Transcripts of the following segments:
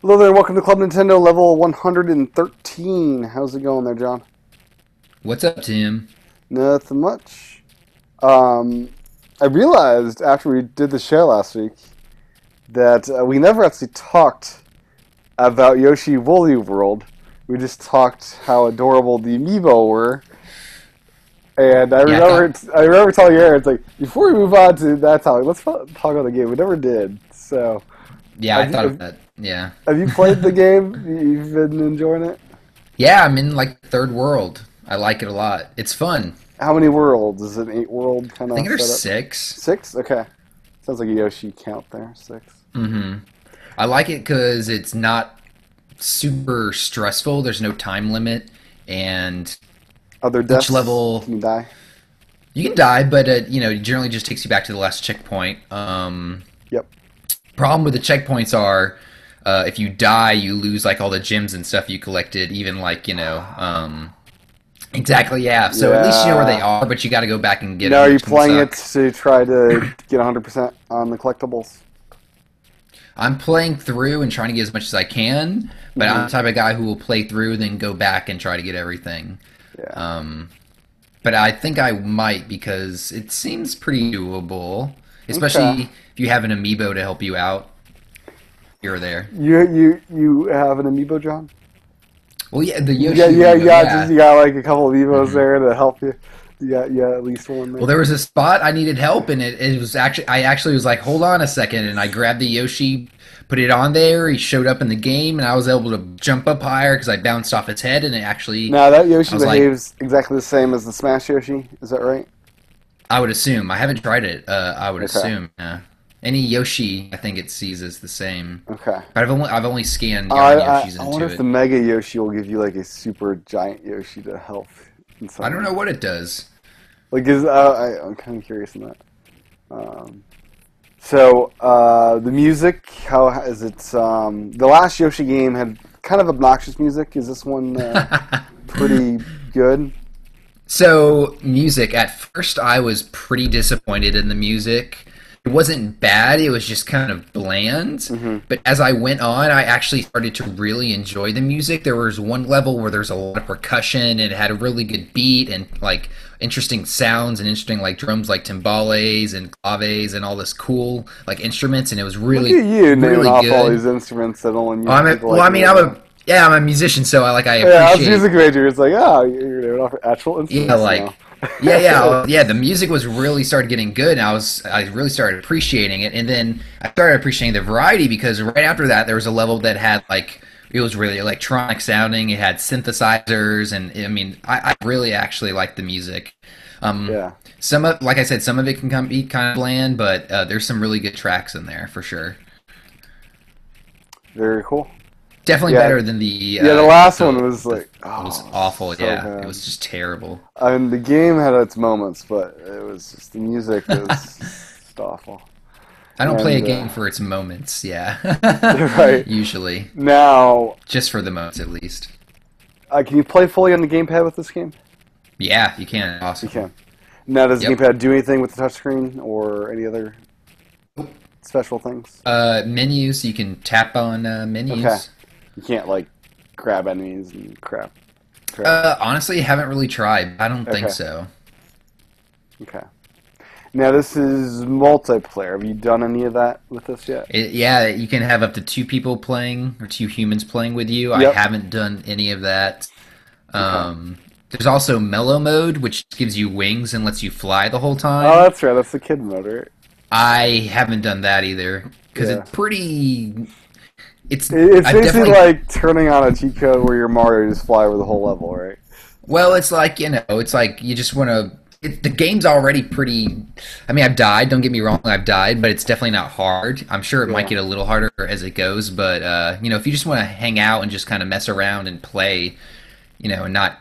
Hello there, welcome to Club Nintendo level 113. How's it going there, John? What's up, Tim? Nothing much. I realized after we did the show last week that we never actually talked about Yoshi Woolly World. We just talked how adorable the amiibo were. And I remember telling Aaron, it's like, before we move on to that topic, let's talk about the game. We never did. So, Yeah, I thought of that. Yeah. have you played the game? You've been enjoying it? Yeah, I'm in like third world. I like it a lot. It's fun. How many worlds? Is it an 8 world kind I of think there's setup? 6. 6? Okay. Sounds like a Yoshi count there. 6. Mm-hmm. I like it because it's not super stressful. There's no time limit, and Other each deaths? level Can you die? you can die, but it generally just takes you back to the last checkpoint. Yep. Problem with the checkpoints are, if you die, you lose like all the gems and stuff you collected. Even exactly, yeah. So at least you know where they Yeah. are, but you got to go back and get Now, them, are you which can playing it suck. to try to get 100% on the collectibles? I'm playing through and trying to get as much as I can, but I'm Hmm. the type of guy who will play through, then go back and try to get everything. Yeah. Um, but I think I might because it seems pretty doable, Okay. especially if you have an amiibo to help you out here or there. You have an amiibo, John? Well, yeah, the Yeah, Yoshi yeah, amiibo, yeah. Just yeah. you got like a couple of amiibos Hmm. there to help you. You got at least one Well, there. there was a spot I needed help, and it was actually I actually was like, hold on a second, and I grabbed the Yoshi, put it on there. He showed up in the game, and I was able to jump up higher because I bounced off its head, and it actually Now that I Yoshi was like, behaves exactly the same as the Smash Yoshi. Is that right? I would assume. I haven't tried it. I would Okay. assume. Yeah. Any Yoshi, I think it sees as the same. Okay. But I've only scanned I, Yarn I Yoshis I wonder into if the it. Mega Yoshi will give you like a super giant Yoshi to help in I some don't way. know what it does. Like, I'm kind of curious in that. Um, the music, how is it? The last Yoshi game had kind of obnoxious music. Is this one pretty good? So, music. At first, I was pretty disappointed in the music. It wasn't bad, it was just kind of bland. Hmm. But as I went on, I actually started to really enjoy the music. There was one level where there's a lot of percussion, and it had a really good beat and like interesting sounds and interesting like drums like timbales and claves and all this cool like instruments, and it was Look really, at you naming really off all good. these instruments that only Well, people well, like I me mean, would know. I'm a musician, so I Yeah, I was appreciate. music major. It's like, oh, you're naming off actual Yeah, instruments now. like yeah. The music was really started getting good, and I really started appreciating it. And then I started appreciating the variety because right after that, there was a level that had like it was really electronic sounding. It had synthesizers, and I mean, I really actually liked the music. Um, Yeah, like I said, some of it can be kind of bland, but there's some really good tracks in there for sure. very cool. Definitely Yeah, better than the yeah. The last one was the like, it was oh, awful. so Yeah, it bad. was just terrible. I mean, the game had its moments, but it was just the music was just awful. I don't play a And game for its moments, yeah. right Usually. now, Just for the moments, at least. can you play fully on the gamepad with this game? Yeah, you can. You Awesome. can. Now, does the Yep. gamepad do anything with the touchscreen or any other special things? Menus, you can tap on Okay, menus. you can't like grab enemies and crap. Honestly, haven't really tried. I don't think Okay, so. okay. Now this is multiplayer. Have you done any of that with this yet? Yeah, you can have up to 2 people playing, or 2 humans playing with you. I Yep. haven't done any of that. Okay. There's also mellow mode, which gives you wings and lets you fly the whole Oh, time. that's right. That's the kid mode, right? I haven't done that either because Yeah. it's pretty. It's It's I've basically definitely like turning on a cheat code where your Mario just fly over the whole level, right? well, it's like it's like you just want to. The game's already pretty. I mean, I've died. Don't get me wrong, I've died, but it's definitely not hard. I'm sure it might Yeah. get a little harder as it goes, but if you just want to hang out and just kind of mess around and play, and not,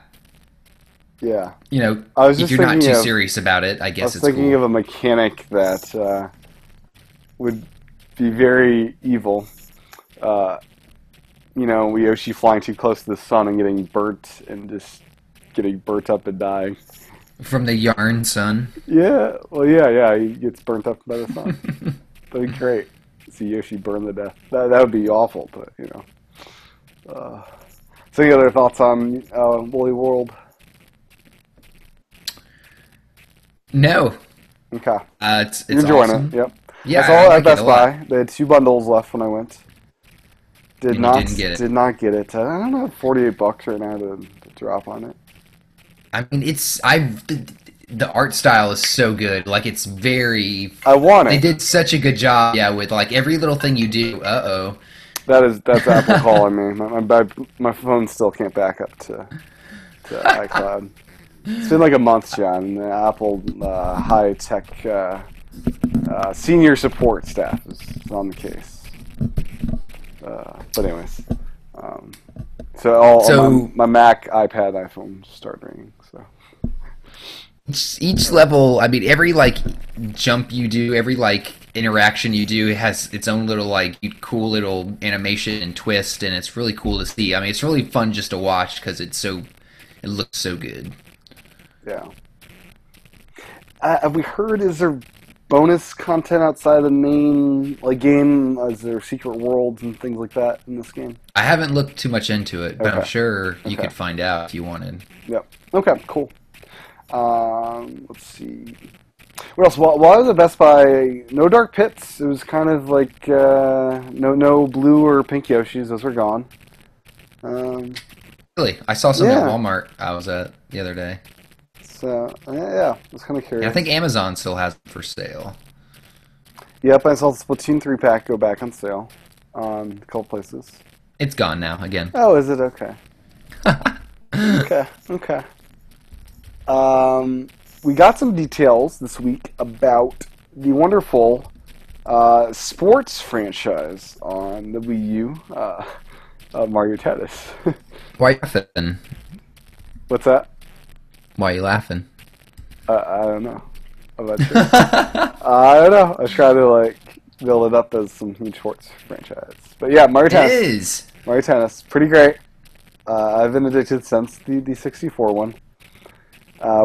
Yeah. you know, I was if just you're not thinking too of serious about it, I I guess was it's thinking cool. of a mechanic that would be very evil. Uh, Yoshi flying too close to the sun and getting burnt and just getting burnt up and dying. From the yarn, son. Yeah, well, yeah, he gets burnt up by the sun. That'd be great. See Yoshi burn to death. That would be awful, but So, any other thoughts on Woolly World? No, Okay. You're it's enjoying it. awesome. Yep. I Yeah, saw I it at like it a Best lot. Buy. They had 2 bundles left when I went. Did And you not didn't get it. did not get it. I don't know, $48 right now to drop on it. I mean, the art style is so good. Like it's very. I want They it. did such a good job. Yeah, with like every little thing you do. That's Apple calling me. My phone still can't back up to iCloud. It's been like a month, John. And the Apple high tech senior support staff is on the case. But anyways, um, so all So my Mac, iPad, iPhone start ringing. So each level, I mean, every like jump you do, every like interaction you do has its own little like cool little animation and twist, and it's really cool to see. I mean, it's really fun just to watch because it looks so good. yeah. Have we heard? Is there bonus content outside the main like game? Is there secret worlds and things like that in this game? I haven't looked too much into it, but I'm Okay. sure you Okay. could find out if you wanted. Yep. Okay. Cool. Let's see. What else? While I was at Best Buy, no Dark Pits. It was kind of like no blue or pink Yoshis. Those were gone. Um, Really, I saw some at yeah. Walmart I was at the other day. So yeah, I was kind of And I curious. think Amazon still has it for sale. Yep, I saw the Splatoon 3 pack go back on sale on a couple places. It's gone now again. Oh, is it? Okay. Okay. Okay. We got some details this week about the wonderful sports franchise on the Wii U, Mario Tennis. Why are you laughing? What's that? Why are you laughing? I don't know. I'm not sure. I don't know. I was trying to like build it up as some huge sports franchise. But yeah, Mario It Tennis. is. Mario Tennis, pretty great. I've been addicted since the 64 one.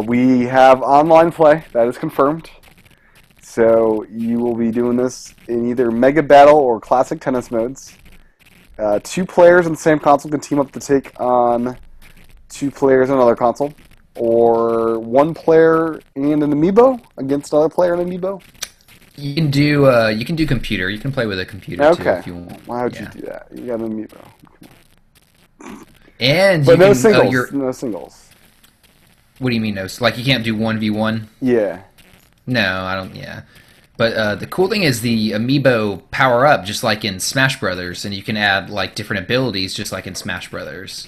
We have online play, that is confirmed. So you will be doing this in either Mega Battle or Classic Tennis modes. 2 players on the same console can team up to take on 2 players on another console. Or 1 player and an amiibo against another player and an amiibo. You can do computer. You can play with a computer too Okay. if you want. Why would Yeah. you do that? You got an amiibo. And But you no can singles. No singles. what do you mean no? Like you can't do 1v1? Yeah. No, I don't. Yeah, but the cool thing is the amiibo power up just like in Smash Brothers, and you can add like different abilities just like in Smash Brothers,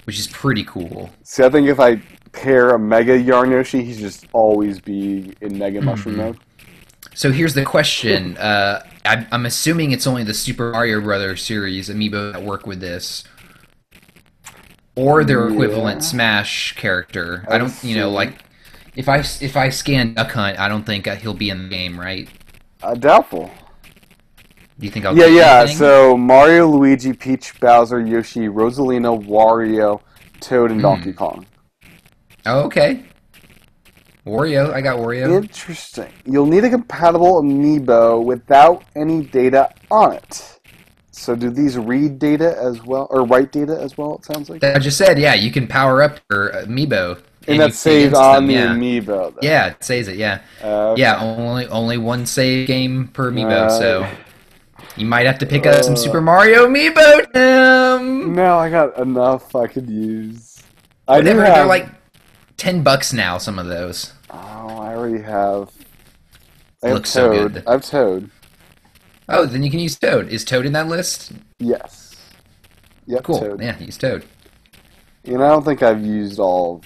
which is pretty cool. See, I think if I pair a Mega Yarn Yoshi, he'd just always be in Mega Mushroom mode. So here's the question. I'm assuming it's only the Super Mario Brothers series amiibo that work with this, or their equivalent Yeah. Smash character. I I'd don't, you know, assume. like if I scan Duck Hunt, I don't think he'll be in the game, right? Doubtful. Do you think I'll Yeah, get yeah. anything? So Mario, Luigi, Peach, Bowser, Yoshi, Rosalina, Wario, Toad, and Donkey Kong. Oh, okay. Wario, I got Wario. Interesting. You'll need a compatible amiibo without any data on it. So do these read data as well, or write data as well? It sounds like. I just said, yeah, you can power up your amiibo, And you that's say saved against on them, the yeah. amiibo. Though. Yeah, it says it. Yeah, Okay. yeah. Only one save game per amiibo, so Alright. you might have to pick up some Super Mario amiibo. No, I got enough I could use. I do Whatever, have. they're like $10 now. Some of those. Oh, I already have. I have Looks so Toad. good. I have Toad. Oh, then you can use Toad. Is Toad in that list? Yes. Yep. Cool. Toad. Yeah, use Toad. You know, I don't think I've used all.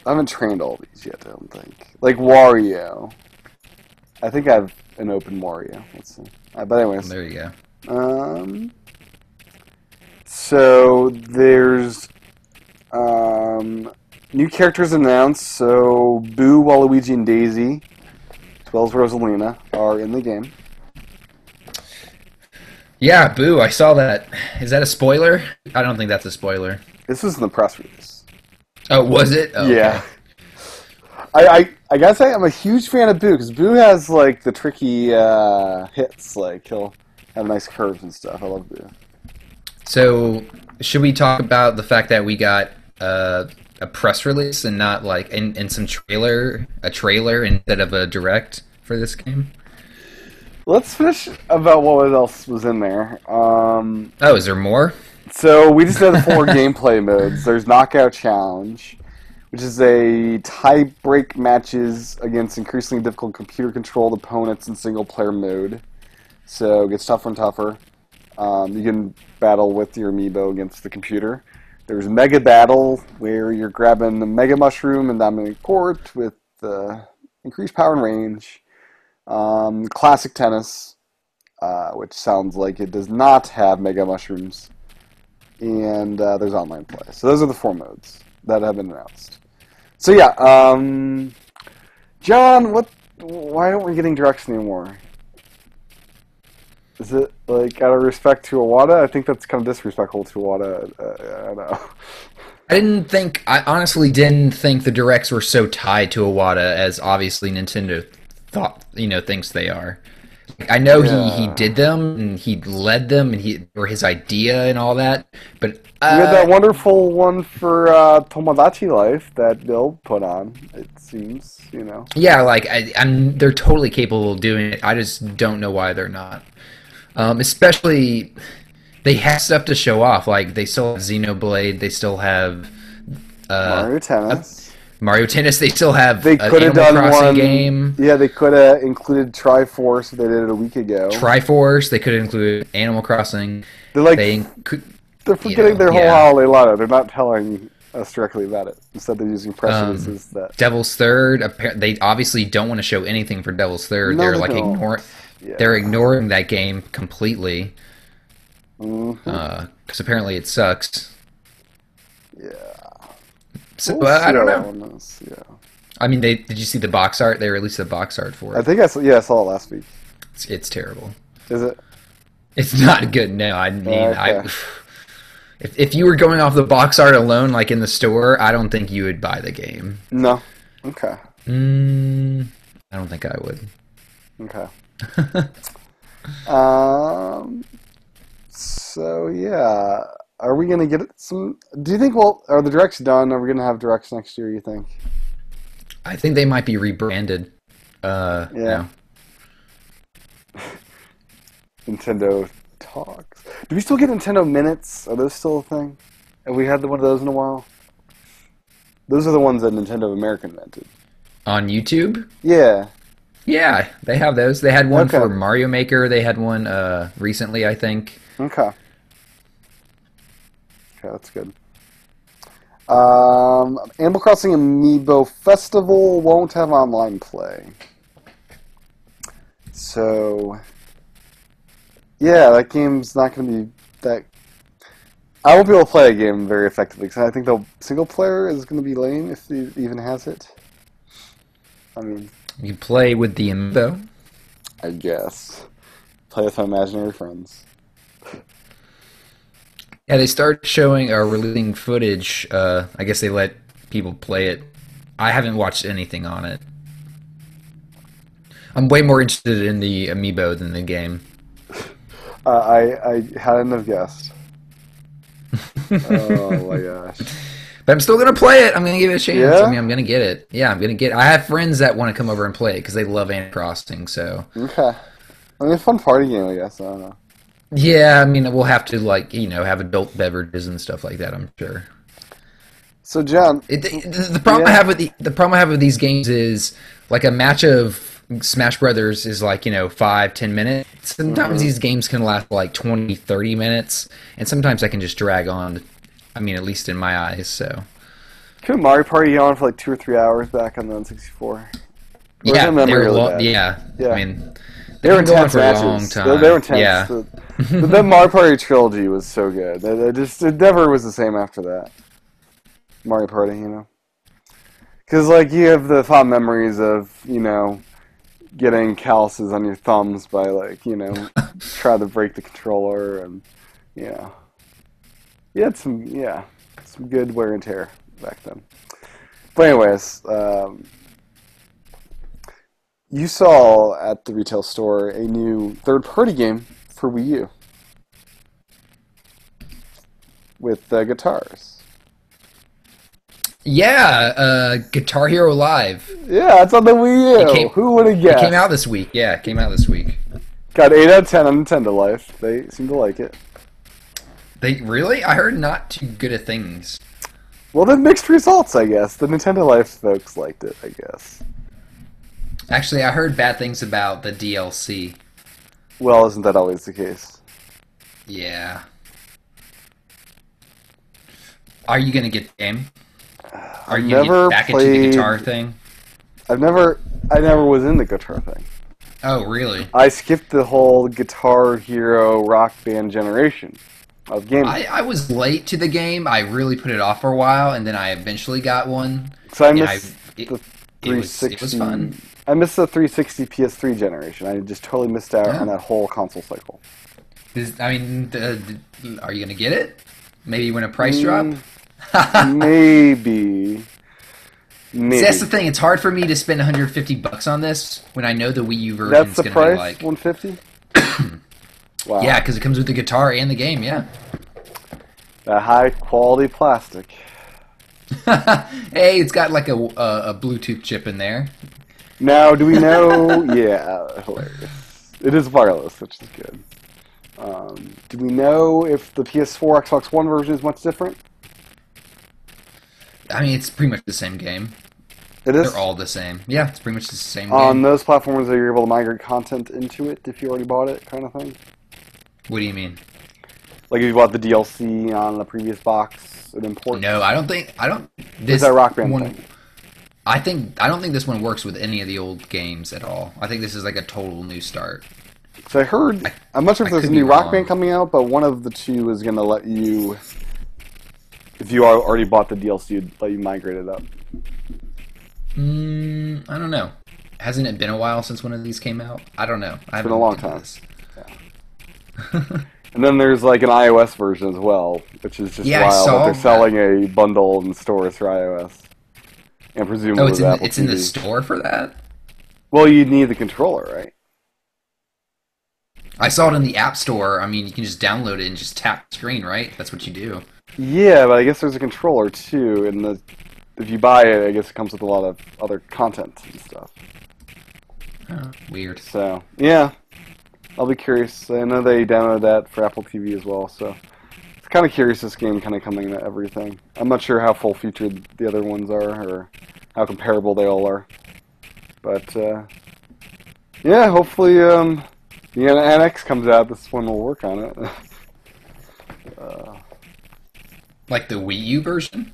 I haven't trained all these yet. I don't think. Like Wario. I think I have an open Wario. Let's see. But anyways. There you go. So there's new characters announced. So Boo, Waluigi, and Daisy, as well as Rosalina, are in the game. Yeah, Boo. I saw that. Is that a spoiler? I don't think that's a spoiler. This was in the press release. Oh, was it? Oh, Yeah. okay. I gotta say, I'm a huge fan of Boo, because Boo has, like, the tricky hits. Like, he'll have nice curves and stuff. I love Boo. So should we talk about the fact that we got a press release and not like in some a trailer instead of a direct for this game? Let's finish about what else was in there. Oh, is there more? So we just had 4 gameplay modes. There's Knockout Challenge, which is a tie-break matches against increasingly difficult computer-controlled opponents in single-player mode. So it gets tougher and tougher. You can battle with your amiibo against the computer. There's Mega Battle, where you're grabbing the Mega Mushroom and dominating court with increased power and range. Classic Tennis, which sounds like it does not have Mega Mushrooms. And there's online play. So those are the 4 modes that have been announced. So yeah, John, why aren't we getting directs anymore? Is it like out of respect to Iwata? I think that's kind of disrespectful to Iwata. I don't know. I honestly didn't think the directs were so tied to Iwata as obviously Nintendo thinks they are. I know he Yeah. did them and he led them and he or his idea and all that, but We had that wonderful one for Tomodachi Life that Bill put on. It seems, yeah, like they're totally capable of doing it. I just don't know why they're not. Especially they have stuff to show off. Like they still have Xenoblade, they still have Mario Tennis. Mario Tennis. They still have They an could have Animal done Crossing one game. Yeah, they could have included Triforce if they did it a week ago. Triforce. They could have included Animal Crossing. They're forgetting their whole holiday lineup. They're not telling us directly about it. Instead, they're using press releases that. Devil's Third. They obviously don't want to show anything for Devil's Third. No, They're they like don't. ignoring. Yeah. They're ignoring that game completely. Mm-hmm. Because apparently it sucks. Yeah. So We'll I don't see how know. that one is, yeah. I mean, did you see the box art? They released the box art for it. I think I saw it last week. It's terrible. Is it? It's not good. No, I mean, Okay. if you were going off the box art alone, like in the store, I don't think you would buy the game. No. Okay. I don't think I would. Okay. So yeah, are we gonna get some? Do you think? Well, are the directs done? Are we gonna have directs next year? You think? I think they might be rebranded. Yeah. Nintendo Talks. Do we still get Nintendo Minutes? Are those still a thing? Have we had one of those in a while? Those are the ones that Nintendo America invented. On YouTube? Yeah. Yeah, they have those. They had one Okay. for Mario Maker. They had one recently, I think. Okay. Okay, that's good. Animal Crossing Amiibo Festival won't have online play. So, yeah, that game's not going to be that... I won't be able to play a game very effectively, because I think the single player is going to be lame if it even has it. I mean... You play with the amiibo. I guess. Play with my imaginary friends. Yeah, they started showing or releasing footage. I guess they let people play it. I haven't watched anything on it. I'm way more interested in the amiibo than the game. I hadn't have guessed. Oh my gosh. But I'm still gonna play it. I'm gonna give it a chance. Yeah? I mean, I'm gonna get it. Yeah, I'm gonna get it. I have friends that want to come over and play it because they love Animal Crossing. So Okay. I mean, a fun party game, I guess. I don't know. yeah, I mean, we'll have to have adult beverages and stuff like that. I'm sure. So, John, The problem I have with the problem I have with these games is like a match of Smash Brothers is like 5-10 minutes. Sometimes these games can last like 20-30 minutes, and sometimes I can just drag on. I mean, at least in my eyes. So couldn't Mario Party go on for like 2 or 3 hours back on the N64? yeah, memory they were really long. bad? Yeah, Yeah. I mean, They were can go on intense for a matches. long time. They were intense. Yeah. The Mario Party trilogy was so good. It never was the same after that. Mario Party, Because, like, you have the fond memories of, getting calluses on your thumbs by, like, try to break the controller and, You had some good wear and tear back then. But anyways, you saw at the retail store a new third-party game for Wii U. with guitars. Yeah, Guitar Hero Live. Yeah, it's on the Wii U. Who would have It came guessed? out this week. Yeah, it came out this week. Got 8 out of 10 on Nintendo Life. They seem to like it. They really? I heard not too good of things. Well, then mixed results, I guess. The Nintendo Life folks liked it, I guess. Actually, I heard bad things about the DLC. Well, isn't that always the case? Yeah. Are you gonna get the game? Are you gonna get back into the guitar thing? I never was in the guitar thing. Oh, really? I skipped the whole Guitar Hero Rock Band generation of games. I was late to the game. I really put it off for a while, and then I eventually got one. So I missed the 360. It was fun. I missed the 360 PS3 generation. I just totally missed out on that whole console cycle. Are you gonna get it? Maybe when a price drop? Maybe. See, that's the thing. It's hard for me to spend $150 on this when I know the Wii U version That's is the going to price? be like $150? Wow. Yeah, because it comes with the guitar and the game. Yeah. That high quality plastic. Hey, it's got like a Bluetooth chip in there. Now, do we know? Yeah, hilarious. It is wireless, which is good. Do we know if the PS4, Xbox One version is much different? I mean, it's pretty much the same game. It is? They're all the same. Yeah, it's pretty much the same On game. those platforms, are you able to migrate content into it if you already bought it, kind of thing? What do you mean? Like if you bought the DLC on the previous box, it imports? No, I don't. Is that Rock Band one, thing? I don't think this one works with any of the old games at all. I think this is like a total new start. So I heard, I'm not sure if there's a new Rock Band coming out, but one of the two is going to let you, if you already bought the DLC, it'd let you migrate it up. I don't know. Hasn't it been a while since one of these came out? I don't know. It's been a long time. Yeah. And then there's like an iOS version as well, which is just wild that they're selling a bundle in stores for iOS. And presumably it's in the store for that? Well, you need the controller, right? I saw it in the App Store. I mean, you can just download it and just tap the screen, right? That's what you do. Yeah, but I guess there's a controller too, and if you buy it, I guess it comes with a lot of other content and stuff. Oh, weird. So, yeah. I'll be curious. I know they downloaded that for Apple TV as well, so it's kind of curious this game kind of coming to everything. I'm not sure how full-featured the other ones are, or how comparable they all are. But, yeah, hopefully the NX comes out, this one will work on it. Like the Wii U version?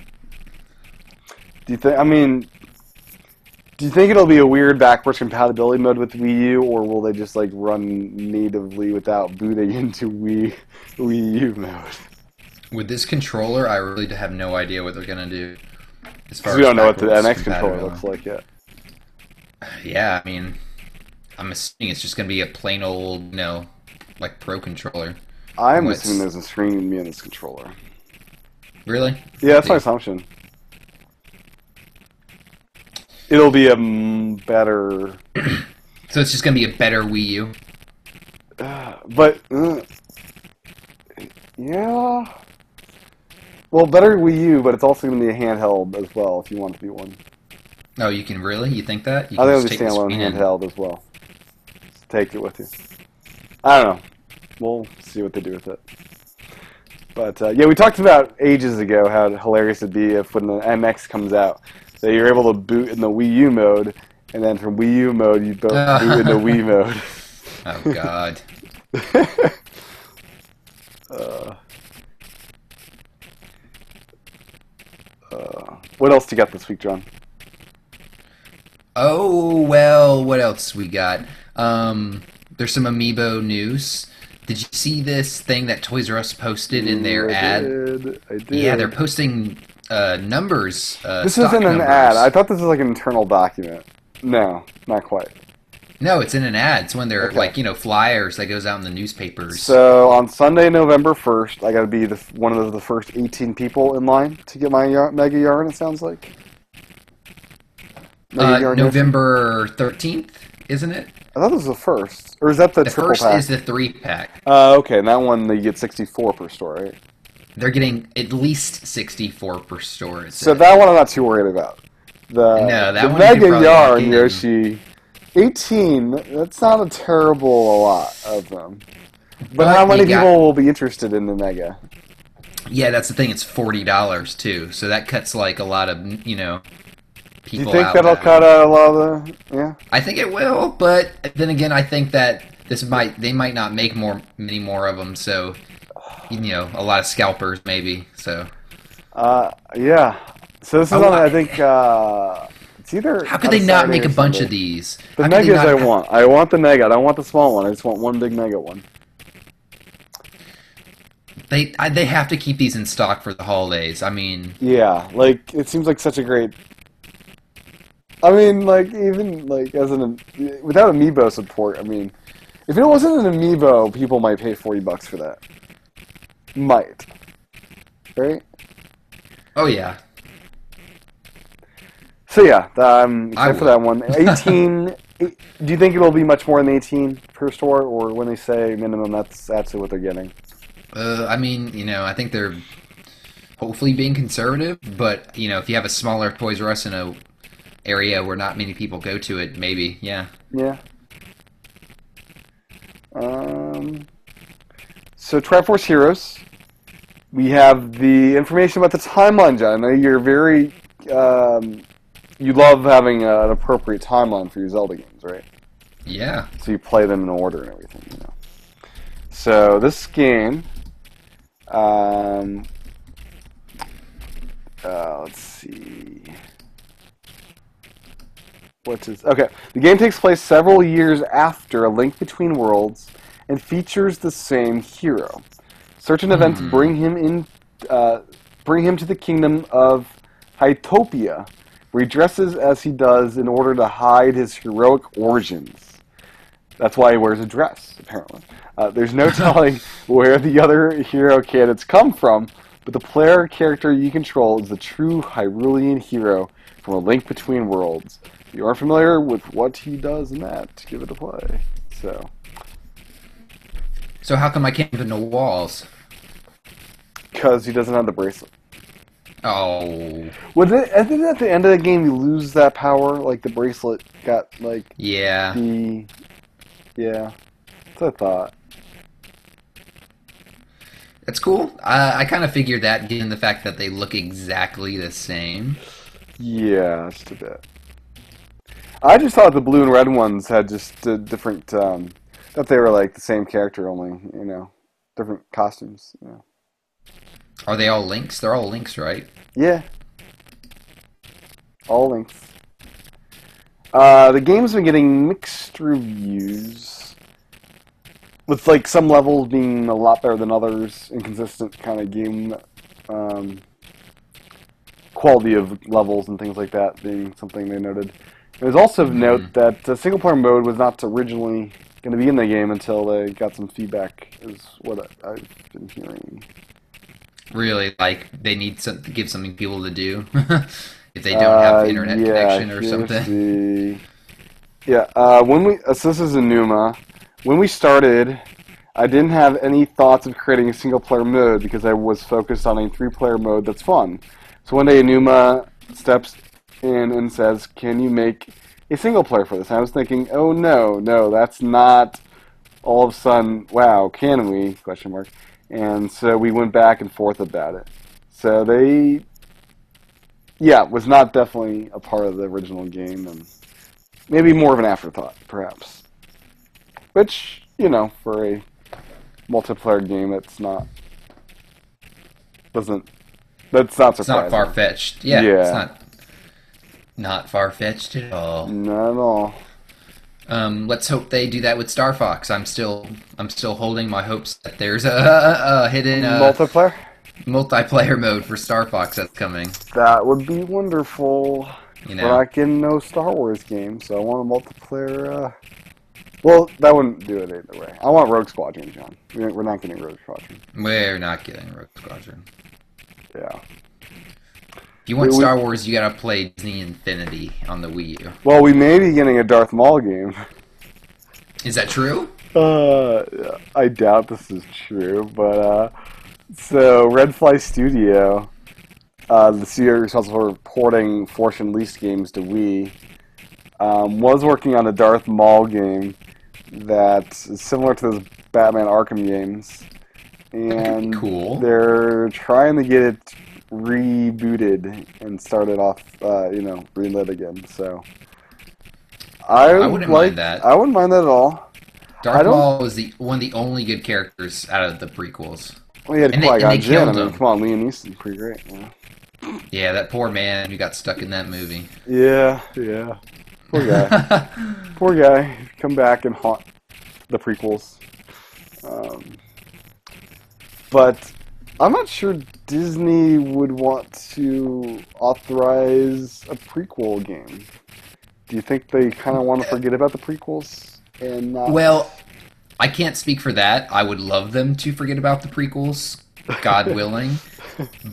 Do you think it'll be a weird backwards compatibility mode with Wii U, or will they just like run natively without booting into Wii U mode? With this controller, I really have no idea what they're gonna do. As far we as don't know what the NX controller looks like yet. Yeah, I mean, I'm assuming it's just gonna be a plain old, like Pro controller. I'm assuming there's a screen in me in this controller. Really? Yeah, that's my assumption. It'll be a better... So it's just going to be a better Wii U? Yeah... Well, better Wii U, but it's also going to be a handheld as well, if you want it to be one. Oh, you can really? You think that? I think it'll be standalone handheld as well. Just take it with you. I don't know. We'll see what they do with it. But, yeah, we talked about ages ago how hilarious it'd be if when the MX comes out, that you're able to boot in the Wii U mode, and then from Wii U mode, you boot into Wii mode. Oh, God. What else do you got this week, John? Oh, well, what else we got? There's some Amiibo news. Did you see this thing that Toys R Us posted in their ad? I did. Yeah, they're posting numbers. This isn't an ad. I thought this was like an internal document. No, not quite. No, it's in an ad. It's when they're like, flyers that goes out in the newspapers. So on Sunday, November 1st, I got to be one of the first 18 people in line to get my Mega Yarn, it sounds like. November 13th, isn't it? I thought this was the first. Or is that the triple pack? The first is the 3-pack. Okay, and that one you get 64 per store, right? They're getting at least 64 per store. It So says. that one I'm not too worried about. No, The that one you could Mega probably lock Yarn in. Yoshi, 18. That's not a terrible lot of them. But how But many you got people will be interested in the Mega? yeah, that's the thing. It's $40 too, so that cuts like a lot of Do you people think out that'll that cut way. out a lot of the? Yeah. I think it will, but then again, I think that they might not make many more of them, so a lot of scalpers maybe. So Yeah. So this is oh, on. I think it's either how could on a they not Saturday make or a bunch Sunday. of these? The How could they Megas not I have? want. I want the Mega. I don't want the small one. I just want one big Mega one. They have to keep these in stock for the holidays. I mean, Yeah. Like it seems like such a great. I mean, like even like as an without amiibo support. I mean, if it wasn't an amiibo, people might pay $40 for that. Might. Right. oh yeah, So yeah, I except for would. that one, 18. Do you think it'll be much more than 18 per store, or when they say minimum, that's actually what they're getting? I mean, I think they're hopefully being conservative, but if you have a smaller Toys R Us in a area where not many people go to it, maybe, yeah. Yeah. Um. So Triforce Heroes, we have the information about the timeline, John. I know you're very, you love having an appropriate timeline for your Zelda games, right? Yeah. So you play them in order and everything. So this game, um, let's see. Okay? The game takes place several years after A Link Between Worlds and features the same hero. Certain events bring him to the kingdom of Hytopia, where he dresses as he does in order to hide his heroic origins. That's why he wears a dress, apparently. There's no telling where the other hero candidates come from, but the player character you control is the true Hyrulean hero from A Link Between Worlds. If you aren't familiar with what he does in that, give it a play. So how come I can't put no walls? Because he doesn't have the bracelet. Oh, I think at the end of the game you lose that power, like the bracelet got like yeah. the yeah. That's what I thought. That's cool. I kind of figured that, given the fact that they look exactly the same. Yeah, just a bit. I just thought the blue and red ones had just different. That they were like the same character, only different costumes. Are they all links? They're all links, right? Yeah, all links. The game's been getting mixed reviews, with like some levels being a lot better than others. Inconsistent kind of game quality of levels and things like that being something they noted. It was also of note that single-player mode was not originally going to be in the game until they got some feedback, is what I've been hearing. Really, like they need to give something people to do if they don't have internet connection or something. When so this is Enuma. When we started, I didn't have any thoughts of creating a single-player mode because I was focused on a three-player mode that's fun. So one day Enuma steps in and says, "Can you make a single player for this?" And I was thinking, "Oh no, that's not." All of a sudden, wow, can we? Question mark. And so we went back and forth about it. So was not definitely a part of the original game, and maybe more of an afterthought, perhaps. Which for a multiplayer game, that's not It's not surprising. far fetched. Yeah, it's Yeah, not far fetched at all. not at all. Let's hope they do that with Star Fox. I'm still holding my hopes that there's a hidden Multiplayer? multiplayer mode for Star Fox that's coming. That would be wonderful. You We're know, not getting no Star Wars game, so I want a multiplayer. Well, that wouldn't do it either way. I want Rogue Squadron, John. We're not getting Rogue Squadron. we're not getting Rogue Squadron. Yeah. If you want Star Wars, you gotta play Disney Infinity on the Wii U. Well, we may be getting a Darth Maul game. Is that true? I doubt this is true, but So Red Fly Studio, the studio responsible for porting Force Unleashed games to Wii, was working on a Darth Maul game that is similar to those Batman Arkham games, That could be and cool. they're trying to get it rebooted and started off, relit again. So I wouldn't mind that. I wouldn't mind that at all. I Darth don't. Maul was the one of the only good characters out of the prequels, We had and they Qui-Gon Jinn. I killed mean, him. come on, Liam Neeson's pretty great. Yeah, Yeah, that poor man who got stuck in that movie. yeah. Poor guy. Poor guy. Come back and haunt the prequels. Um, but I'm not sure Disney would want to authorize a prequel game. Do you think they kind of want to forget about the prequels and not? Well, I can't speak for that. I would love them to forget about the prequels, God willing.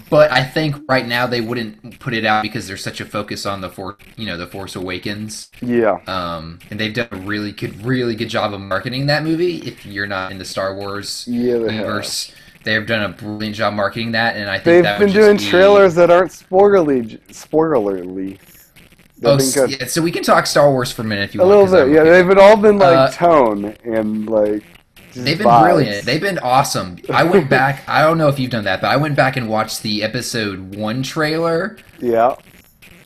But I think right now they wouldn't put it out because there's such a focus on the Force Awakens. Yeah, And they've done a really good job of marketing that movie. If you're not in the Star Wars yeah, they have. universe, they've done a brilliant job marketing that, and I think They've that been would just doing be trailers that aren't spoilerly. They've been good. yeah, so we can talk Star Wars for a minute if you A want. little 'Cause bit, yeah. They've all been like tone and like just they've been vibes. brilliant. They've been awesome. I went back. I don't know if you've done that, but I went back and watched the episode 1 trailer. Yeah,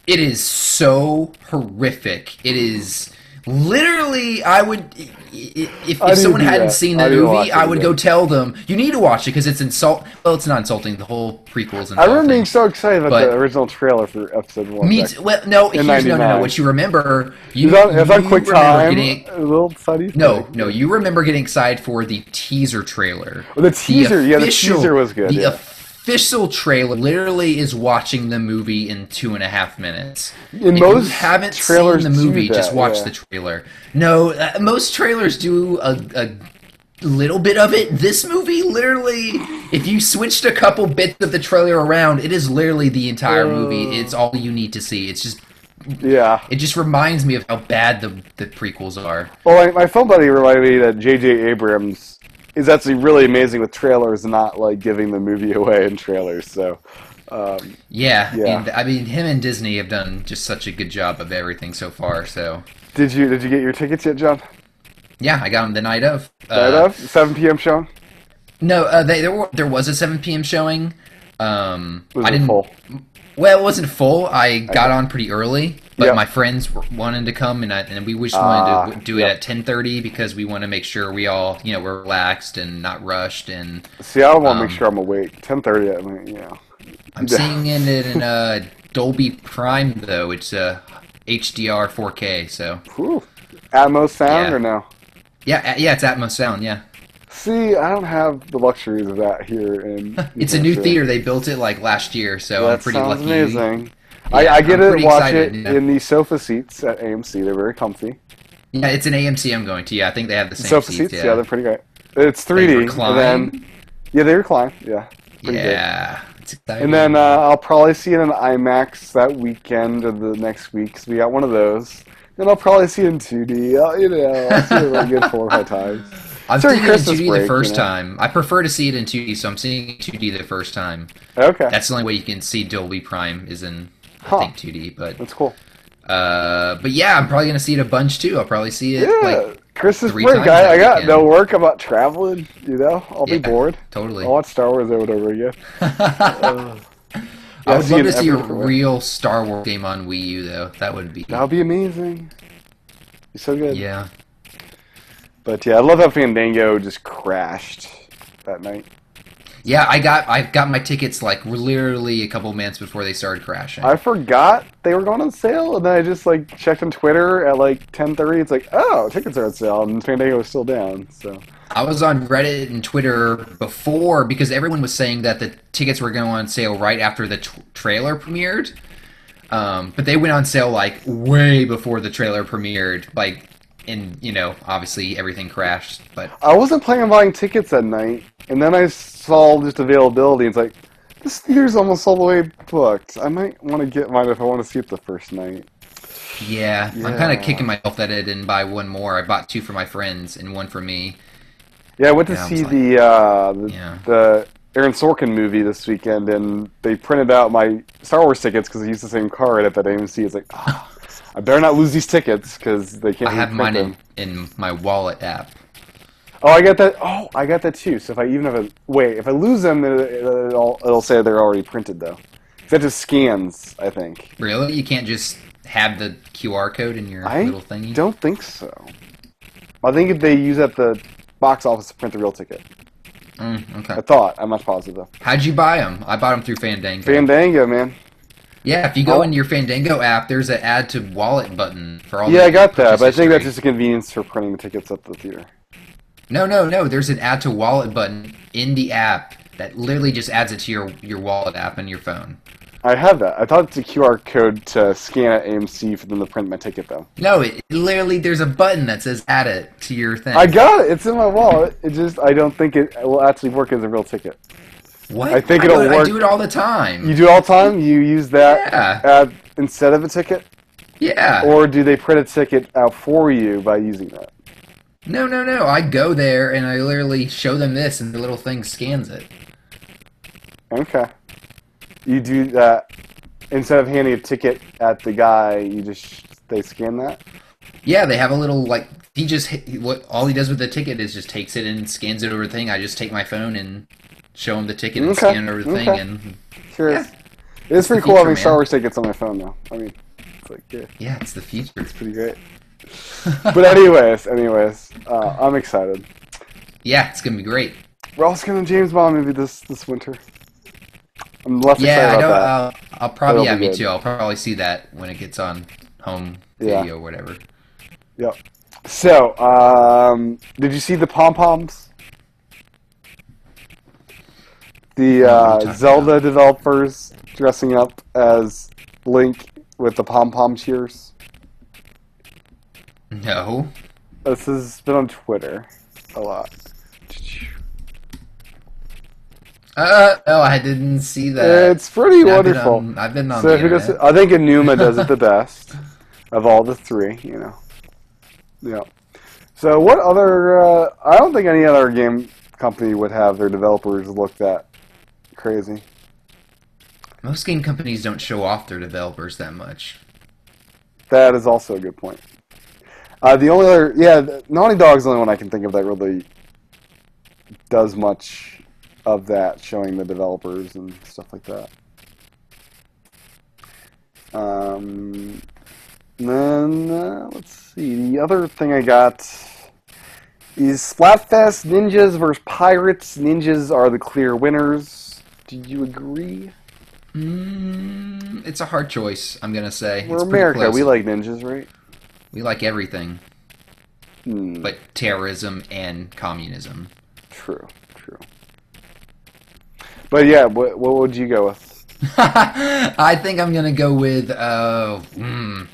It is so horrific. It is literally. I would, if I need to someone do hadn't that. seen I the need to watch movie, it I would again. go tell them you need to watch it because it's insult. Well, it's not insulting. The whole prequel's I remember being insulting. so excited about But the original trailer for episode 1. Me back too. Well, no. in Here's no. '99. What you remember? It was on you Quick remember Time. getting. A little tiny No, thing. no, you remember getting excited for the teaser trailer. Well, the teaser, yeah, the teaser was good. The Yeah. official trailer literally is watching the movie in 2.5 minutes. In If most you haven't trailers seen the movie, do that, just watch yeah. the trailer. No, most trailers do a little bit of it. This movie, literally, if you switched a couple bits of the trailer around, it is literally the entire movie. It's all you need to see. It's just Yeah. It just reminds me of how bad the prequels are. Well, my film buddy reminded me that J.J. Abrams is actually really amazing with trailers, not like giving the movie away in trailers. So, Yeah, Yeah. and I mean, him and Disney have done just such a good job of everything so far. So, did you get your tickets yet, John? yeah, I got them the night of. Night of 7 p.m. showing. No, there was a 7 p.m. showing. Was I it didn't. full? Well, it wasn't full. I got on pretty early, but Yep. my friends wanted to come, and we just Ah, wanted to do it yep. at 10:30 because we want to make sure we all, we're relaxed and not rushed. And See, I want to make Um, sure I'm awake. 10:30. I mean, I'm Yeah. seeing it in Dolby Prime though. It's HDR 4K. So Whew. Atmos sound Yeah. or no? yeah, it's Atmos sound. Yeah, See, I don't have the luxuries of that here in. it's a new theater. They built it like last year, so I'm That pretty sounds lucky. amazing. Yeah, I get I'm it. pretty Watch excited, it yeah. in the sofa seats at AMC. They're very comfy. Yeah, it's an AMC I'm going to. Yeah, I think they have the same Sofa seats. seats, yeah, they're pretty great. It's 3D. They And recline? then, yeah, they recline. Yeah, pretty good. Yeah, it's exciting. And then I'll probably see it in IMAX that weekend or the next week because we got one of those. Then I'll probably see it in 2D. I'll see it like good 4 or 5 times. I'm During seeing it in Christmas 2D break, the first you know. time. I prefer to see it in 2D, so I'm seeing it in 2D the first time. Okay, That's the only way you can see Dolby Prime is in, I Huh. think, 2D. that's cool. But yeah, I'm probably gonna see it a bunch too. I'll probably see it Yeah, like Christmas 3 break. times I that got weekend. no work. I'm not traveling. I'll be Yeah, bored. totally. I'll watch Star Wars over and over again. I would love to see a every different way. real Star Wars game on Wii U though. That would be That would be amazing. Be so good. yeah. But yeah, I love how Fandango just crashed that night. Yeah, I got my tickets like literally a couple minutes before they started crashing. I forgot they were going on sale, and then I just like checked on Twitter at like 10:30. It's like, oh, tickets are on sale, and Fandango was still down. So I was on Reddit and Twitter before because everyone was saying that the tickets were going on sale right after the trailer premiered. But they went on sale like way before the trailer premiered. Like, and obviously everything crashed. But I wasn't planning on buying tickets that night, and then I saw just availability. It's like this theater's almost all the way booked. I might want to get mine if I want to see it the first night. yeah, I'm Yeah. kind of kicking myself that I didn't buy one more. I bought 2 for my friends and 1 for me. Yeah, I went to Yeah, I see was like- Yeah. the Aaron Sorkin movie this weekend, and they printed out my Star Wars tickets because they used the same card at that AMC. It's like, I better not lose these tickets because they can't I have reprint mine them. in my wallet app. Oh, I got that. Oh, I got that too. So if I even have a wait, if I lose them, it'll say they're already printed though. That just scans, I think. Really? You can't just have the QR code in your I little thingy? don't think so. I think if they use at the box office to print the real ticket. Okay. I thought. I'm not positive though. How'd you buy them? I bought them through Fandango. Fandango, man. Yeah, if you go in your Fandango app, there's an add to wallet button for all. Yeah, the I got that, purchase but I think that's history. just a convenience for printing the tickets at the theater. No. There's an add to wallet button in the app that literally just adds it to your wallet app on your phone. I have that. I thought it's a QR code to scan at AMC for them to print my ticket, though. No, literally there's a button that says add it to your thing. I got it. It's in my wallet. It just I don't think it will actually work as a real ticket. What? I think it'll work. I do it all the time. You do it all the time? You use that instead of a ticket? Yeah. Or do they print a ticket out for you by using that? No. I go there and I literally show them this, and the little thing scans it. Okay. You do that instead of handing a ticket at the guy. They scan that. Yeah, they have a little all he does with the ticket is just takes it and scans it over the thing. I just take my phone and show him the ticket and scan it over the thing, and sure. Yeah. It's pretty the cool future, having man. Star Wars tickets on my phone, though. I mean, it's like yeah, it's the future. it's pretty great. But anyways, I'm excited. Yeah, it's gonna be great. We're also getting a James Bond movie this winter. I'm less Yeah, excited I about that. know. I'll probably That'll be me good. too. I'll probably see that when it gets on home Yeah. video or whatever. Yep. So, did you see the pom poms? The What are you talking Zelda developers dressing up as Link with the pom pom cheers. No. This has been on Twitter a lot. No, I didn't see that. It's pretty wonderful. I've been on So the who does internet. it? I think Enuma does it the best of all the three. Yeah. So what other? I don't think any other game company would have their developers look that crazy. Most game companies don't show off their developers that much. That is also a good point. The only other, Naughty Dog's the only one I can think of that really does much of that, showing the developers and stuff like that. Then let's see. The other thing I got is Splatfest Ninjas versus Pirates. Ninjas are the clear winners. Do you agree? It's a hard choice, I'm gonna say. We're It's pretty America. close. We like ninjas, right? We like everything, Hmm. but terrorism and communism. True. But yeah, what would you go with? I think I'm gonna go with the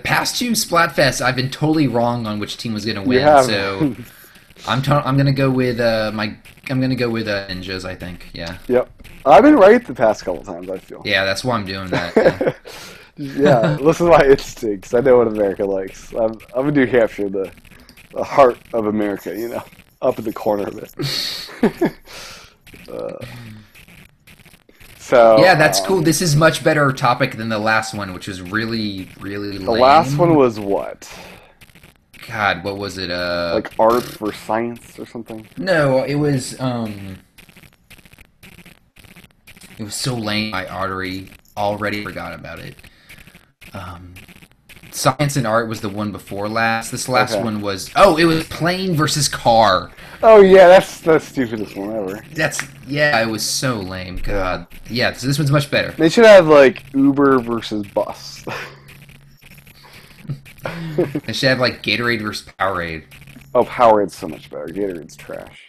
past two Splatfests. I've been totally wrong on which team was gonna win, have. so I'm gonna go with Ninjas. I think, yeah, Yep. I've been right the past couple times, I feel. yeah, that's why I'm doing that. Yeah. Yeah, listen to my instincts. I know what America likes. I'm gonna do Hampshire, the heart of America, up in the corner of it. So Yeah, that's cool. This is much better topic than the last one, which was really, really lame. The last one was what? God, what was it? Like art for science or something? No, it was so lame. I already forgot about it. Science and art was the one before last. This last Okay. one was it was plane versus car. Oh yeah, that's the stupidest one ever. It was so lame. God, yeah. So this one's much better. They should have like Uber versus bus. They should have like Gatorade versus Powerade. Oh, Powerade's so much better. Gatorade's trash.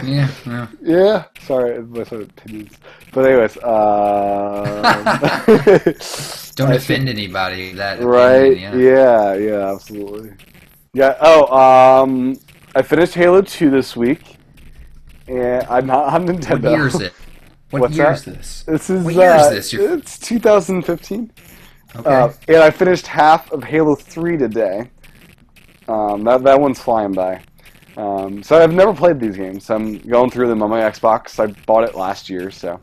Yeah. Well. Yeah, sorry, my sort of opinions. But anyways, Don't offend anybody with that. right? Opinion, Yeah, absolutely. Yeah. I finished Halo 2 this week, and I'm not on Nintendo. What year is it? What What's year that? is this? This is What year is this? It's 2015. Okay. And I finished half of Halo 3 today. That one's flying by. So I've never played these games. So I'm going through them on my Xbox. I bought it last year, so.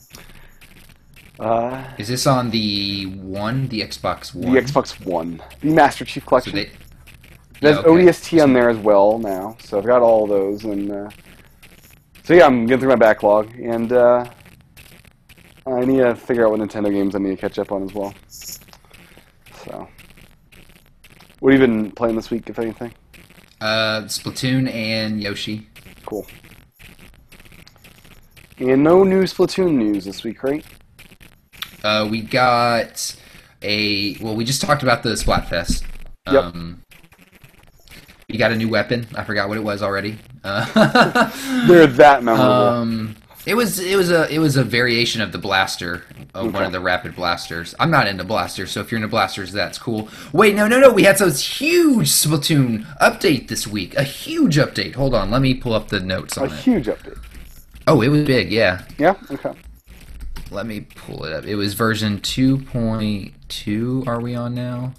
Is this on the Xbox One? The Xbox One, the Master Chief So Collection. they, There's okay. ODST on there as well now, so I've got all those, and so yeah, I'm getting through my backlog, and I need to figure out what Nintendo games I need to catch up on as well. So, what have you been playing this week, if anything? Splatoon and Yoshi. Cool. And no new Splatoon news this week, right? We got we just talked about the Splatfest. Yep. You got a new weapon. I forgot what it was already. They're that memorable. It was a variation of the blaster, one of the rapid blasters. I'm not into blasters, so if you're into blasters, that's cool. Wait, no. We had this huge Splatoon update this week. A huge update. Hold on, let me pull up the notes on it. A huge update. Oh, it was big, yeah. Yeah? Okay. Let me pull it up. It was version 2.2. Are we on now?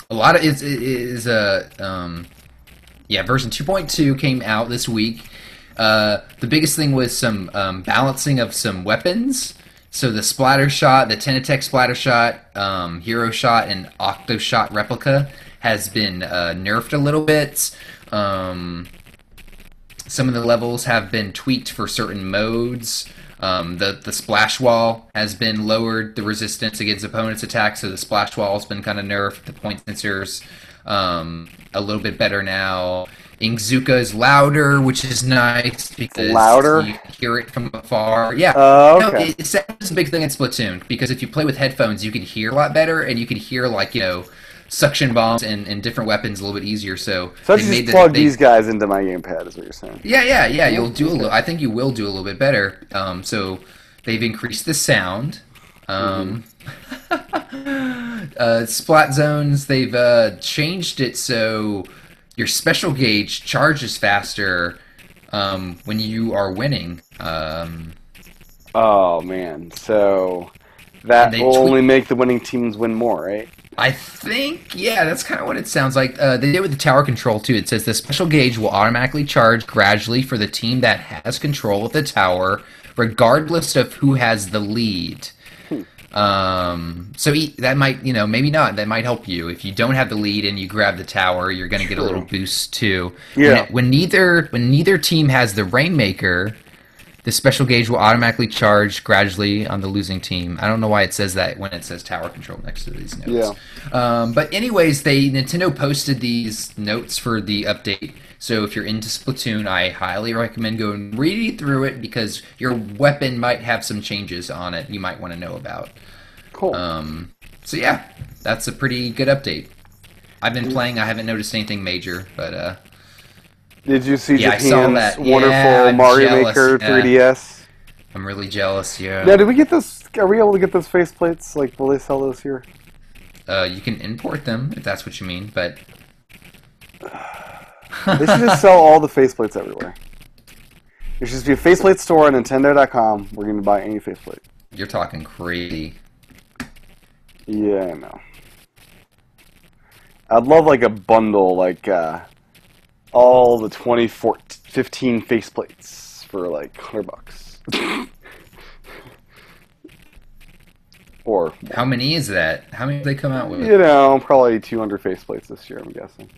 A lot of it is version 2.2 came out this week. The biggest thing was some balancing of some weapons. So the splatter shot, the Tenatech splatter shot, hero shot, and octo shot replica has been nerfed a little bit. Some of the levels have been tweaked for certain modes. The splash wall has been lowered, the resistance against opponents' attacks, so the splash wall has been kind of nerfed. The point sensors a little bit better now. Ingzuka is louder, which is nice because you can hear it from afar. Yeah, okay. It's a big thing in Splatoon because if you play with headphones, you can hear a lot better, and you can hear suction bombs and different weapons a little bit easier. So I just plug these guys into my gamepad, is what you're saying. Yeah. You'll do a little. I think you will do a little bit better. So they've increased the sound. Splat zones. They've changed it so your special gauge charges faster when you are winning. Oh man! So that will only make the winning teams win more, right? I think, yeah, that's kind of what it sounds like. They did it with the tower control, too. It says the special gauge will automatically charge gradually for the team that has control of the tower, regardless of who has the lead. So that might, maybe not. That might help you. If you don't have the lead and you grab the tower, you're going to get a little boost, too. Yeah. When neither team has the Rainmaker, the special gauge will automatically charge gradually on the losing team. I don't know why it says that when it says tower control next to these notes. Yeah. But anyways, Nintendo posted these notes for the update. So if you're into Splatoon, I highly recommend going read through it because your weapon might have some changes on it you might want to know about. Cool. So yeah, that's a pretty good update. I've been playing. I haven't noticed anything major, but did you see I saw Japan's that. wonderful Mario Maker 3DS? I'm really jealous, yeah. Now, did we get this? Are we able to get those faceplates? Like, will they sell those here? You can import them, if that's what you mean, but... They should just sell all the faceplates everywhere. There should just be a faceplate store on Nintendo.com where you're going to buy any faceplate. You're talking crazy. Yeah, I know. I'd love, like, a bundle, like, all the 2015 faceplates for like $100. Or how many is that? How many do they come out with? Probably 200 faceplates this year, I'm guessing.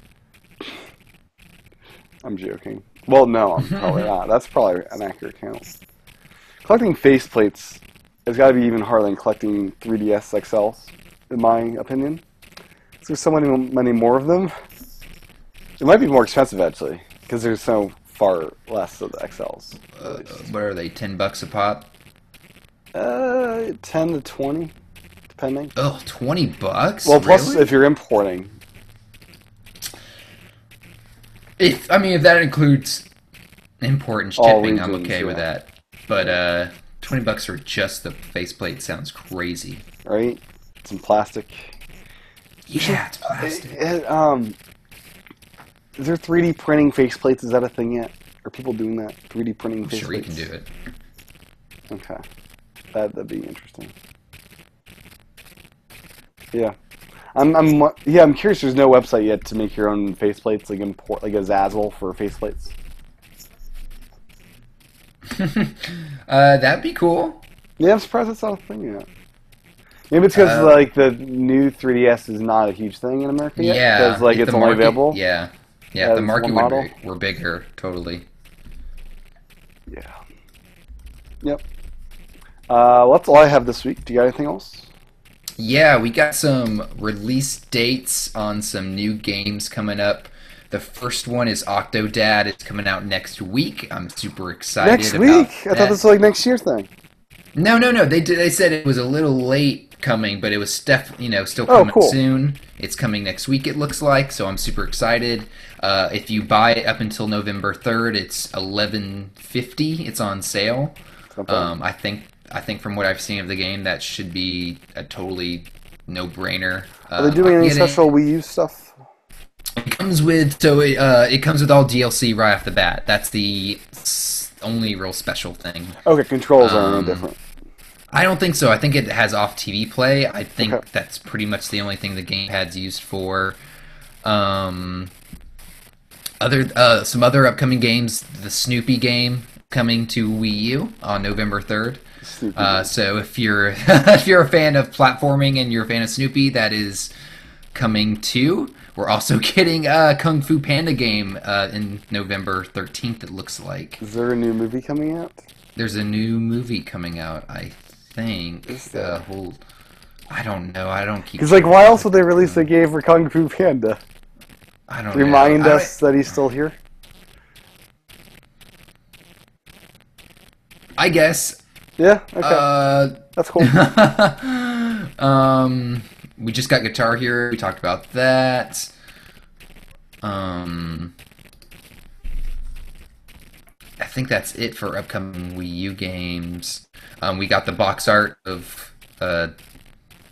I'm joking. Well, no, I'm probably not. That's probably an accurate count. Collecting faceplates has got to be even harder than collecting 3DS XLs, in my opinion. There's so many more of them. It might be more expensive, actually, because there's so far less of the XLs. What are they, $10 a pop? 10 to 20, depending. Oh, $20? Well, plus really? if you're importing. If that includes import and shipping, I'm okay with that. But $20 for just the faceplate sounds crazy. Right? Some plastic. Yeah, it's plastic. Is there 3D printing faceplates? Is that a thing yet? Are people doing that? 3D printing faceplates? Sure, you can do it. Okay. That'd be interesting. Yeah. I'm curious. There's no website yet to make your own faceplates, like import like a Zazzle for faceplates. That'd be cool. Yeah, I'm surprised that's not a thing yet. Maybe it's because Uh, like the new 3DS is not a huge thing in America yet, because yeah, like if it's the only market, available yeah, if the as market one model. were bigger, totally. Yeah. Yep. That's all I have this week. Do you got anything else? Yeah, we got some release dates on some new games coming up. The first one is Octodad. It's coming out next week. I'm super excited Next week? about I thought that. this was like next year thing. No. They said it was a little late coming, but it was still Oh, coming cool. soon. It's coming next week. It looks like, so I'm super excited. If you buy it up until November 3rd, it's 11.50. It's on sale. It's not bad. I think from what I've seen of the game, that should be a totally no-brainer. Are they I doing can any get it. special Wii U stuff? It comes with all DLC right off the bat. That's the only real special thing. Okay, controls are any Um, different. I don't think so. I think it has off TV play. I Okay. think that's pretty much the only thing the game had's used for. Um, other some other upcoming games, the Snoopy game coming to Wii U on November 3rd. Snoopy game. So if you're if you're a fan of platforming and you're a fan of Snoopy, that is coming too. We're also getting a Kung Fu Panda game in November 13th. It looks like Is there a new movie coming out? there's a new movie coming out. I think. Is there? I don't know. I don't keep. Because like, why else would they release a game for Kung Fu Panda? I don't Remind know. us that he's still here. I guess. Yeah. Okay. That's cool. We just got Guitar Hero. We talked about that. Um, I think that's it for upcoming Wii U games. We got the box art of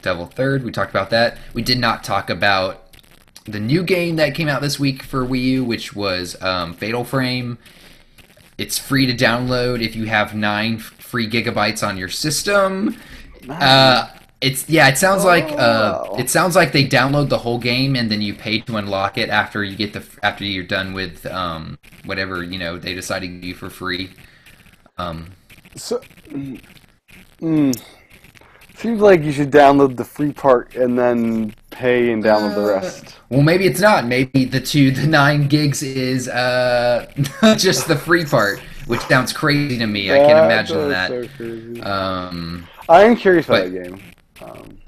Devil Third. We talked about that. We did not talk about the new game that came out this week for Wii U, which was Fatal Frame. It's free to download if you have 9 free gigabytes on your system. Nice. It sounds like Oh. they download the whole game and then you pay to unlock it after after you're done with whatever they decide to give you for free. So, seems like you should download the free part and then pay and download the rest. Well, maybe it's not. Maybe the 9 gigs is just the free part, which sounds crazy to me. I can't imagine that. So crazy. I I am curious about but- that game.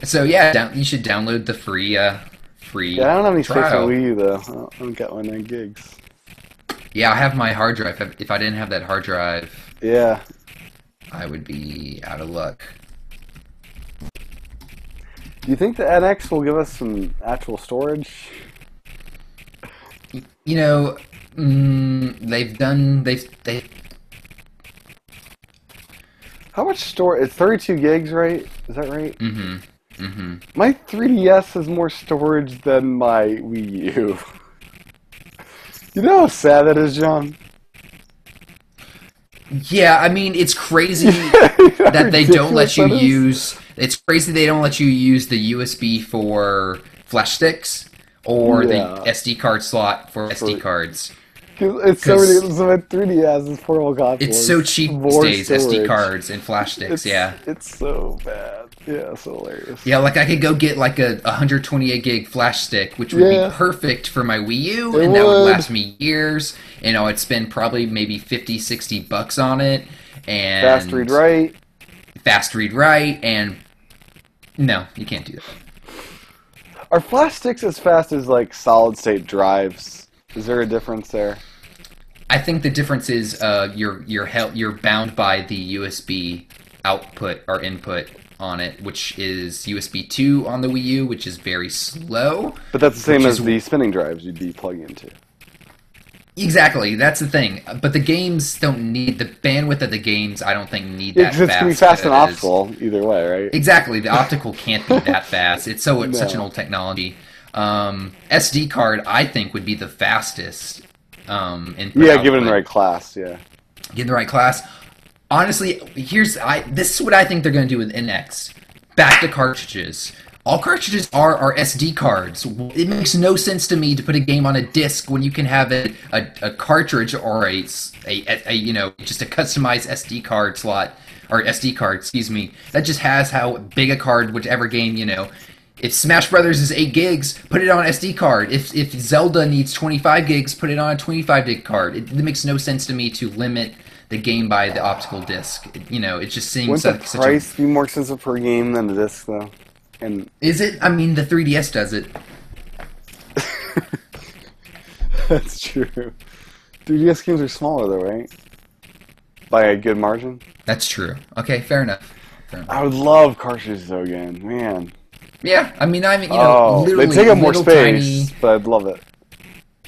So yeah, you should download the free Yeah, I don't have any space trial. on Wii U though. I don't got my 9 gigs. Yeah, I have my hard drive. If I didn't have that hard drive, Yeah. I would be out of luck. Do you think the NX will give us some actual storage? You know, they've How much storage? It's 32 gigs, right? Is that right? mm-hmm. My 3DS has more storage than my Wii U. You know how sad that is, John? Yeah, I mean, it's crazy You know how that they don't let ridiculous you that is? use. It's crazy they don't let you use the USB for flash sticks or the Yeah. SD card slot for SD cards. 'Cause it's so 'Cause ridiculous. So my 3DS is portable console. It's so cheap these more days, SD storage. cards and flash sticks. It's, Yeah. It's so bad. Yeah, so hilarious. Yeah, like I could go get like a 128 gig flash stick, which would Yeah. be perfect for my Wii U, It and that would would. last me years. And I'd spend probably maybe 50, 60 bucks on it. And Fast read write. Fast read write, and no, you can't do that. Are flash sticks as fast as like solid state drives? Is there a difference there? I think the difference is you're bound by the USB output or input on it, which is USB 2 on the Wii U, which is very slow. But that's the same Which as is- the spinning drives you'd be plugging into. Exactly, that's the thing. But the games don't need the bandwidth of the games. I don't think need Yeah, that because it's gonna be fast fast and as- optical either way, right? Exactly, the optical can't be that fast. It's such an No. old technology. SD card, I think, would be the fastest. Input Yeah, given output. the right class. Yeah. Get in the right class. Honestly, this is what I think they're going to do with NX. Back to cartridges. All cartridges are SD cards. It makes no sense to me to put a game on a disc when you can have a cartridge or you know, just a customized SD card slot or SD card, excuse me. That just has how big a card, whichever game, you know. If Smash Brothers is 8 gigs, put it on an SD card. If Zelda needs 25 gigs, put it on a 25 gig card. It makes no sense to me to limit the game by the optical disc. You know, it just seems Wouldn't like the such a. price be more expensive per game than the disc, though? And Is it? I mean, the 3DS does it. that's true. 3DS games are smaller, though, right? By a good margin. That's true. Okay, fair enough. Fair enough. I would love cartridges, though, again. Man. Yeah, I mean, you know, Oh, literally they take up more little space, tiny. but I'd love it.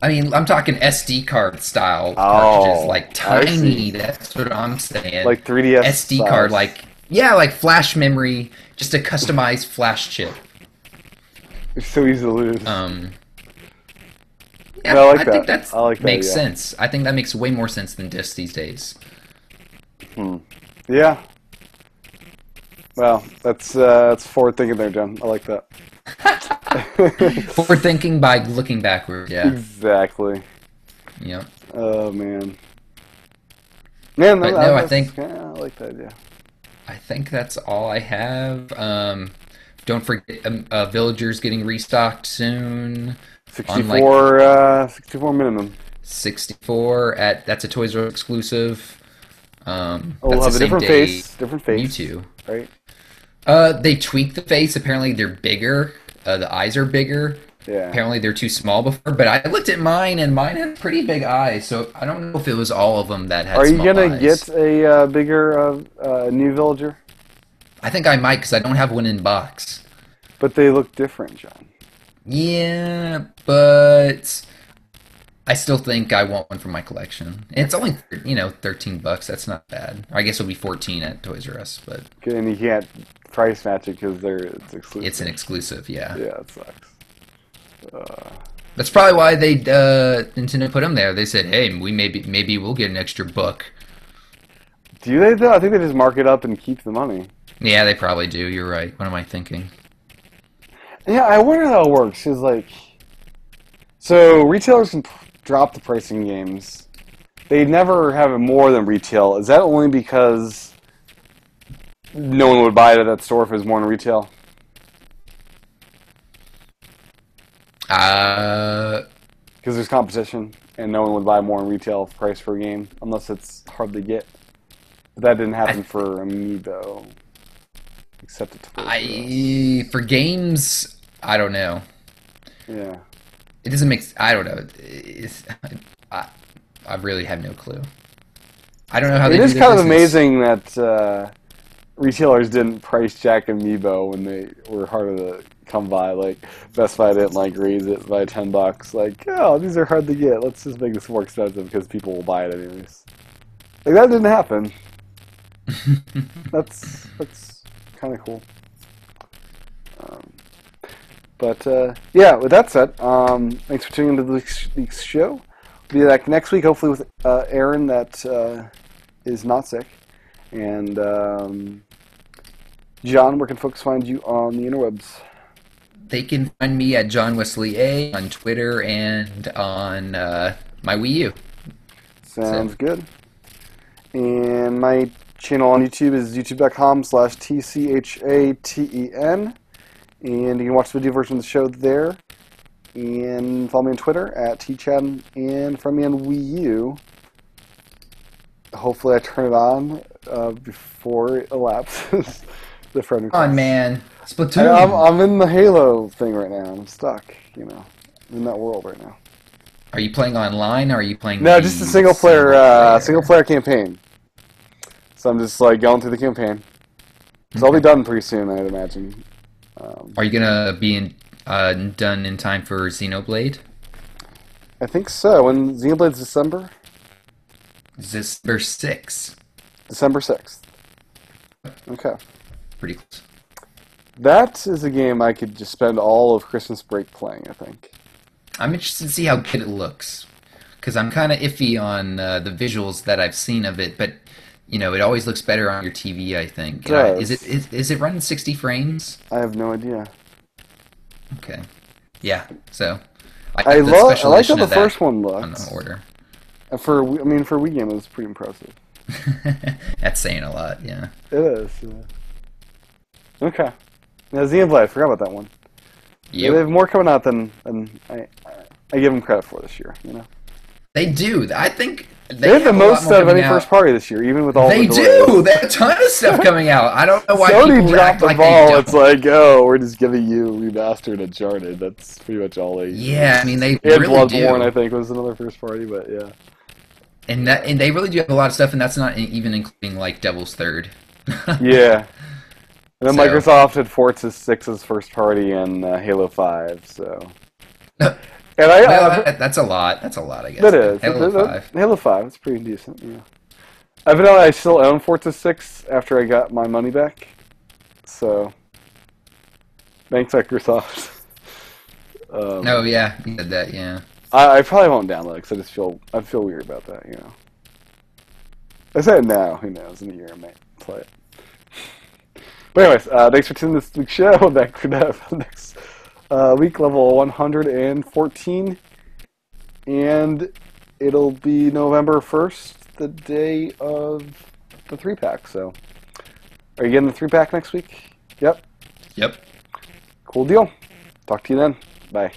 I mean, I'm talking SD card style cartridges, Oh, like I tiny. see. That's what I'm saying. Like 3DS SD card, size. like yeah, like flash memory, just a customized flash chip. It's so easy to lose. Yeah, No, I like I think that. I like that, makes yeah. sense. I think that makes way more sense than discs these days. Yeah. Well, that's forward thinking there, John. I like that. Forward thinking by looking backward. Yeah, Exactly. yeah. Oh man. Man, But no, I think yeah, I like that idea. that's all I have. Don't forget, Villagers getting restocked soon. On like 64 minimum. 64 at that's a Toys R Us exclusive. Oh, That's we'll the have a same different day face. Different face. Mewtwo. Right? They tweaked the face. Apparently, they're bigger. The eyes are bigger. Yeah. Apparently, they're too small before. But I looked at mine, and mine had pretty big eyes. So I don't know if it was all of them that had Are you small gonna eyes. get a bigger new villager? I think I might because I don't have one in box. But they look different, John. Yeah, but I still think I want one for my collection. And it's only, you know, $13. That's not bad. I guess it'll be 14 at Toys R Us, but And you can't price match it because it's exclusive. it's an exclusive. Yeah, Yeah, it sucks. that's probably why they Nintendo put them there. They said, "Hey, we maybe we'll get an extra buck." Do they though? I think they just mark it up and keep the money. Yeah, they probably do. You're right. What am I thinking? Yeah, I wonder how it works. Cause like, so retailers can drop the pricing games. They never have it more than retail. Is that only because no one would buy it at that store if it was more than retail? Because there's competition, and no one would buy more in retail price for a game unless it's hard to get. But that didn't happen for Amiibo, except at Toys R Us. For games, I don't know. Yeah. It doesn't make. I don't know. I, I really have no clue. I don't know how they It do is their kind of business. amazing that retailers didn't price Jack Amiibo when they were harder to come by. Like Best Buy didn't like raise it by $10. Like, oh, these are hard to get. Let's just make this more expensive because people will buy it anyways. Like that didn't happen. That's kind of cool. But yeah, with that said, thanks for tuning into this week's show. We'll be back next week, hopefully with Aaron that is not sick. And John, where can folks find you on the interwebs? They can find me at John Wesley A on Twitter and on my Wii U. Sounds good. And my channel on YouTube is youtube.com/TCHATEN. And you can watch the video version of the show there. And follow me on Twitter at TChan. And find me on Wii U. Hopefully I turn it on before it elapses. The friend Come on, request. man. Splatoon. I'm in the Halo thing right now. I'm stuck, you know. I'm in that world right now. Are you playing online or are you playing No, the just a single player campaign. So I'm just like going through the campaign. So I'll be done pretty soon, I'd imagine. Are you gonna be done in time for Xenoblade? I think so. When Xenoblade's December? December 6th. December 6th. Okay. Pretty close. That is a game I could just spend all of Christmas break playing, I think. I'm interested to see how good it looks. Because I'm kind of iffy on the visuals that I've seen of it, but you know, it always looks better on your TV, I think. It does. Is it running 60 frames? I have no idea. Okay. Yeah. So I I got the love. I special like how edition the of that first one on the looked. order. For Wii game, it was pretty impressive. That's saying a lot. Yeah. It is. Yeah. Okay. Now Xenoblade, I forgot about that one. They Yep. have more coming out than I give them credit for this year. They do. I think They they have the have a lot most more out of coming any first out. party this year, even with all the They delays. do. They have a ton of stuff coming out. I don't know why Sony people dropped act the like they ball. It's don't. like, oh, we're just giving you remastered Uncharted. That's pretty much all they Yeah, I mean released. they And really Bloodborne, I do. think, was another first party, but yeah. And they really do have a lot of stuff, and that's not even including like Devil's Third. Yeah. And then So Microsoft had Forza 6's first party and Halo 5, so. well, And that's a lot. That's a lot, I guess. that is. Halo Five. Halo 5, it's pretty decent, yeah. Evidently, I still own Forza 6 after I got my money back. So, thanks, Microsoft. Oh yeah, you said that. Yeah. I probably won't download it because I'd feel weird about that. I say it now. Who knows? In a year, I might play it. But anyways, thanks for tuning this week's show. Back for next week, level 114, and it'll be November 1st, the day of the 3-pack. So, are you getting the 3-pack next week? Yep. Yep. Cool deal. Talk to you then. Bye.